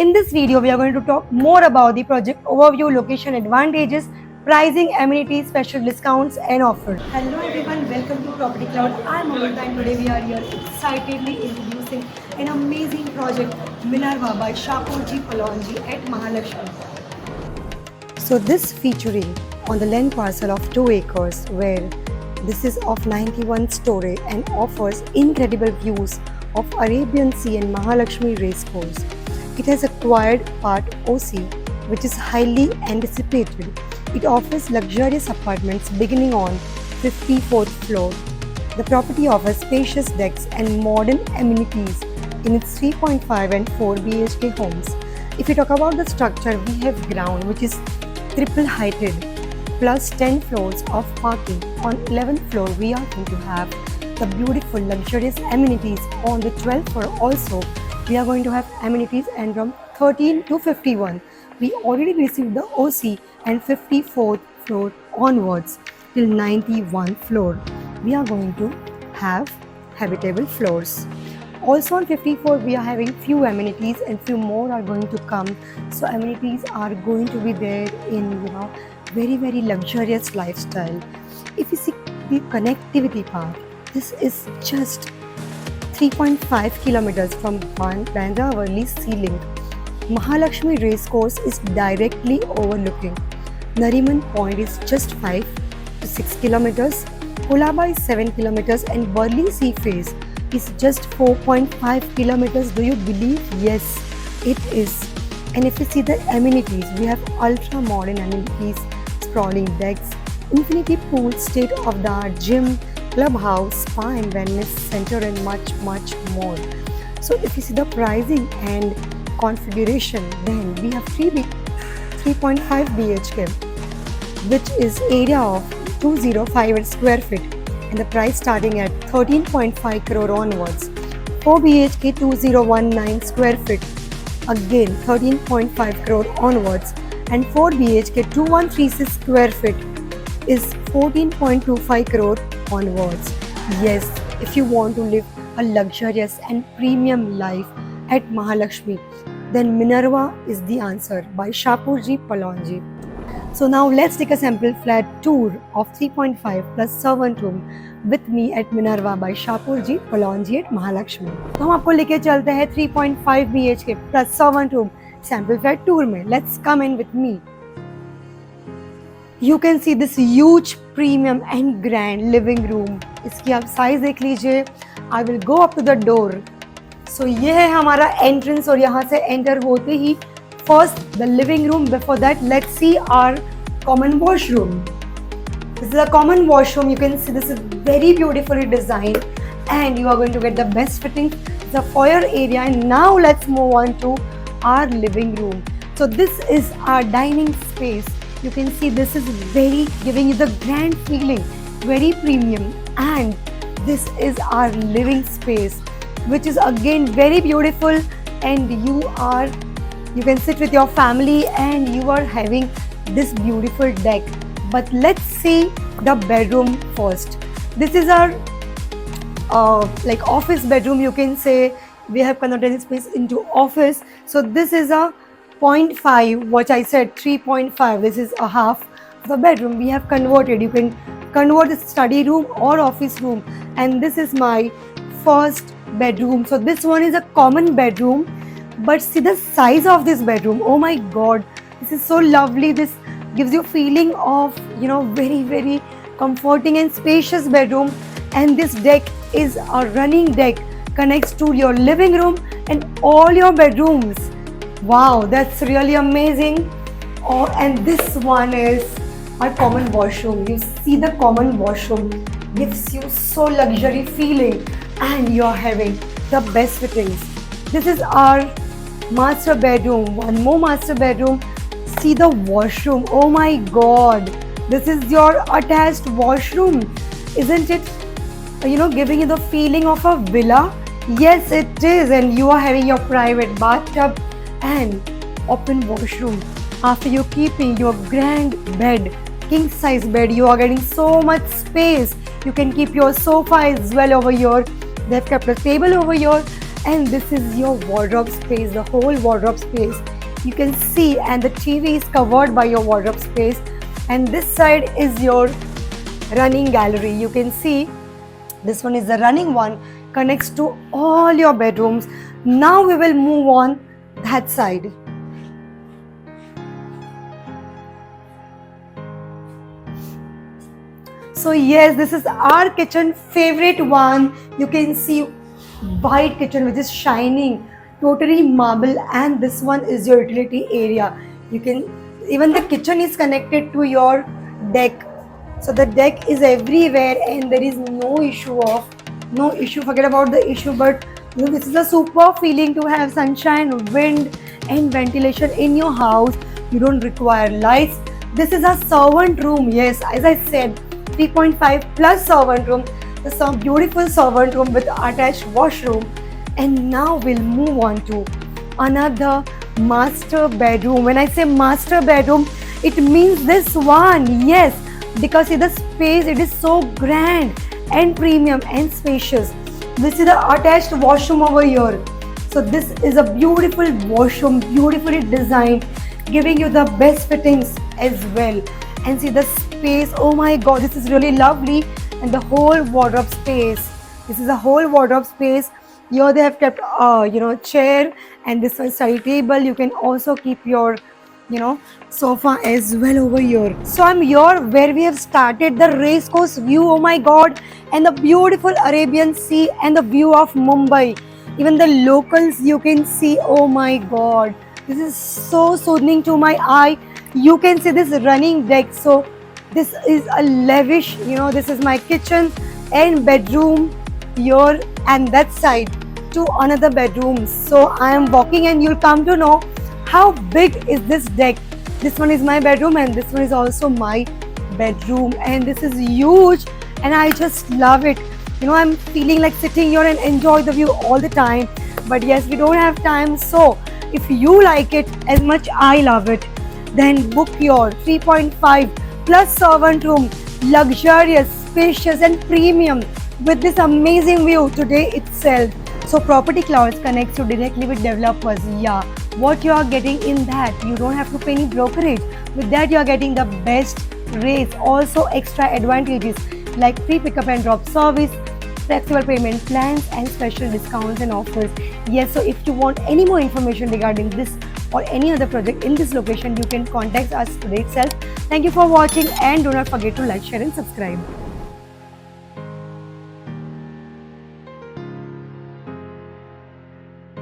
in this video, we are going to talk more about the project overview, location advantages, pricing, amenities, special discounts, and offers. Hello everyone, welcome to Property Cloud. I'm Amrita, and today we are here excitedly introducing an amazing project, Minerva by Shapoorji Pallonji at Mahalakshmi. So this featuring on the land parcel of 2 acres, where this is of 91 story and offers incredible views of Arabian Sea and Mahalakshmi Racecourse. It has acquired part OC, which is highly anticipated. It offers luxurious apartments beginning on 54th floor. The property offers spacious decks and modern amenities in its 3.5 and 4 BHK homes. If you talk about the structure, we have ground which is triple heighted plus 10 floors of parking. On 11th floor, we are going to have the beautiful luxurious amenities. On the 12th floor also, we are going to have amenities, and from 13 to 51, we already received the OC, and 54th floor onwards till 91 floor, we are going to have habitable floors. Also on 54, we are having few amenities and few more are going to come. So amenities are going to be there in very luxurious lifestyle. If you see the connectivity part, this is just 3.5 kilometers from Bandra-Worli Sea Link. Mahalakshmi Racecourse is directly overlooking. Nariman Point is just 5 to 6 kilometers. Colaba is 7 kilometers and Worli Sea Face is just 4.5 kilometers. Do you believe? Yes, it is. And if you see the amenities, we have ultra modern amenities, sprawling decks, infinity pool, state-of-the-art gym, clubhouse, spa and wellness center, and much more. So if you see the pricing and configuration, then we have 3.5 BHK, which is area of 205 square feet, and the price starting at 13.5 crore onwards. 4 BHK 2019 square feet, again 13.5 crore onwards, and 4 BHK 2136 square feet is 14.25 crore onwards. Yes, if you want to live a luxurious and premium life at Mahalakshmi, then Minerva is the answer by Shapoorji Pallonji. So now let's take a sample flat tour of 3.5 plus servant room with me at Minerva by Shapoorji Pallonji at Mahalakshmi. तो हम आपको लेके चलते हैं 3.5 BHK plus servant room sample flat tour में. Let's come in with me. You can see this huge premium and grand living room. इसकी आप size देख लीजिए. I will go up to the door. So ये है हमारा entrance और यहाँ से enter होते ही first the living room. Before that, let's see our common washroom. This is a common washroom. You can see this is very beautifully designed and you are going to get the best fitting. The foyer area, and now let's move on to our living room. So this is our dining space. You can see this is very giving you the grand feeling, very premium, and this is our living space, which is again very beautiful, and you can sit with your family and you are having this beautiful deck. But let's see the bedroom first. This is our like office bedroom, you can say. We have converted this space into office. So this is a 0.5, what I said 3.5. This is a half of the bedroom we have converted. You can convert this study room or office room, and this is my first bedroom. So this one is a common bedroom, but see the size of this bedroom. Oh my god, this is so lovely. This gives you feeling of very comforting and spacious bedroom. And this deck is a running deck, connects to your living room and all your bedrooms. Wow, that's really amazing. Oh, and this one is our common washroom. You see the common washroom gives you so luxury feeling, and you are having the best fittings. This is our master bedroom. One more master bedroom. See the washroom. Oh my god, this is your attached washroom. Isn't it giving you the feeling of a villa? Yes, it is. And you are having your private bathtub and open washroom. After you keeping your grand bed, king size bed, you are getting so much space. You can keep your sofa as well over here. They've kept a table over here, And this is your wardrobe space, the whole wardrobe space. You can see, and the TV is covered by your wardrobe space. And this side is your running gallery. You can see this one is the running one, connects to all your bedrooms. Now we will move on that side. So yes, this is our kitchen favorite one. You can see white kitchen which is shining, totally marble, and this one is your utility area. You can, even the kitchen is connected to your deck. So the deck is everywhere and there is no issue, forget about the issue, but this is a super feeling to have sunshine, wind and ventilation in your house. You don't require lights. This is a servant room. Yes, as I said, 3.5 plus servant room. This is a beautiful servant room with attached washroom. And now we'll move on to another master bedroom. When I say master bedroom, it means this one. Yes, because see the space, it is so grand and premium and spacious. This is the attached washroom over here. So this is a beautiful washroom, beautifully designed, giving you the best fittings as well. And see the space, oh my god, this is really lovely. And the whole wardrobe space, this is a whole wardrobe space. Here they have kept chair, and this one study table. You can also keep your sofa as well over here. So I'm here where we have started the race course view, oh my god, and the beautiful Arabian Sea and the view of Mumbai. Even the locals you can see, oh my god, this is so soothing to my eye. You can see this running deck. So this is a lavish, this is my kitchen and bedroom here, and that side to another bedroom. So I am walking and you'll come to know how big is this deck. This one is my bedroom and this one is also my bedroom, and this is huge and I just love it. I'm feeling like sitting here and enjoy the view all the time, but yes, we don't have time. So if you like it as much I love it, then book your 3.5 plus servant room, luxurious, spacious and premium with this amazing view today itself. So Property Clouds connects you directly with developers. Yeah, what you are getting in that, you don't have to pay any brokerage. With that you are getting the best rates, also extra advantages like free pickup and drop service, flexible payment plans and special discounts and offers. Yes, so if you want any more information regarding this or any other project in this location, you can contact us today itself. Thank you for watching and do not forget to like, share and subscribe.